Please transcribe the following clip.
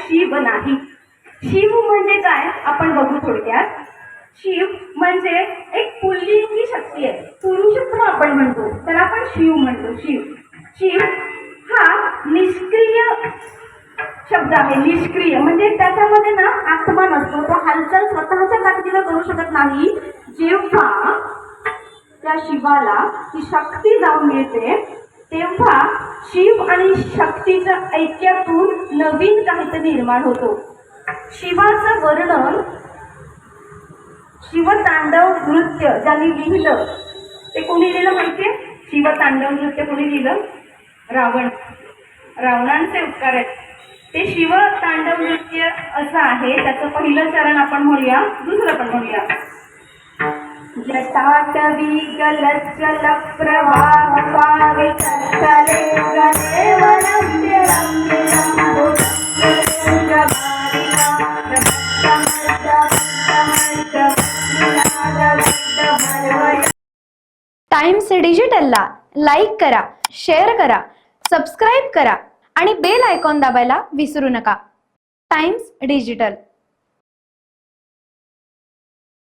शिव नाही. शिव म्हणजे काय आपण बघू थोडक्यात. शिव म्हणजे एक पुल्लिंगी शक्ती आहे, पुरुषत्व आपण म्हणतो त्याला आपण शिव म्हणतो. शिव शिव हा निष्क्रिय शब्द आहे. निष्क्रिय म्हणजे त्याच्यामध्ये ना आत्मा नसतो, तो हालचाल स्वतःच्या ताकदीने करू शकत नाही. जेव्हा त्या शिवाला ही शक्ती जाऊन मिळते तेव्हा शिव आणि शक्तीच्या ऐक्यातून नवीन काहीतरी निर्माण होतो. शिवाचं वर्णन शिवतांडव नृत्य ज्यांनी लिहिलं ते कोणी लिहिलं माहितीये? शिवतांडव नृत्य कोणी लिहिलं? रावणांचे उपकार आहेत. ते शिवतांडव नृत्य असं आहे. त्याचं पहिलं चरण आपण म्हणूया, दुसरं पण म्हणूया. जटाटवी गलज्जल प्रवाह पावितले गले वनम्य रम्य टाइम्स डिजिटलला लाईक करा, शेअर करा, सबस्क्राईब करा आणि बेल आयकॉन दाबायला विसरू नका. Times digital.